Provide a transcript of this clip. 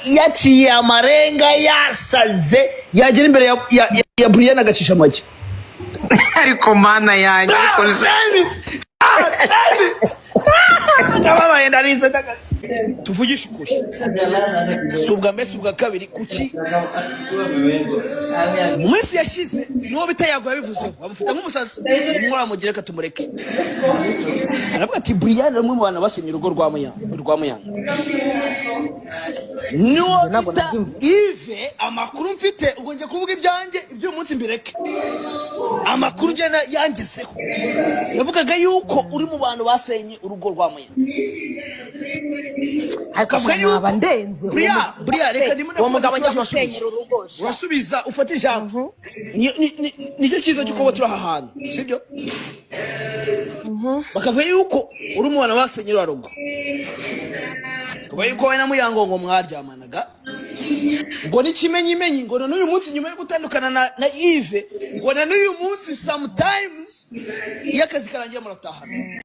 yaciye amarenga yasaze yagera imbere ya Brian agacisha make ariko mana yanjye ndababaye ndarize ndagaze tuvugisha ukuri subwa mbese ubwa kabiri kuki mu minsi yashize niwo bitayago yabivuze bamufita nk'umusazi umwe amugire ka tumureke aravuga ati Brian rumwe mu bana basenye urugo rwa Muyanga niwo bita Yves amakuru mfite ubwo nje kuvuga ibyanjye ibyo munsi mbireke amakuru je yangezeho yavugaga yuko uri mu bantu basenye urugo rwa Muyanga akavuga yuko ndenze Brian reka nimuna uwo mugabo njye wasenye urugo wasubiza ufata ijambo nicyo cyiza cyo kuba turi aha hantu sibyo bakavuga yuko uri mu bantu basenye urugo kuba yuko we na Muyanga ngo mwaryamanaga ngo n'ikimenyimenyi ngo n'uyu munsi nyuma yo gutandukana na Yves ngo n'uyu munsi sometimes iyo akazi karangiye muratahana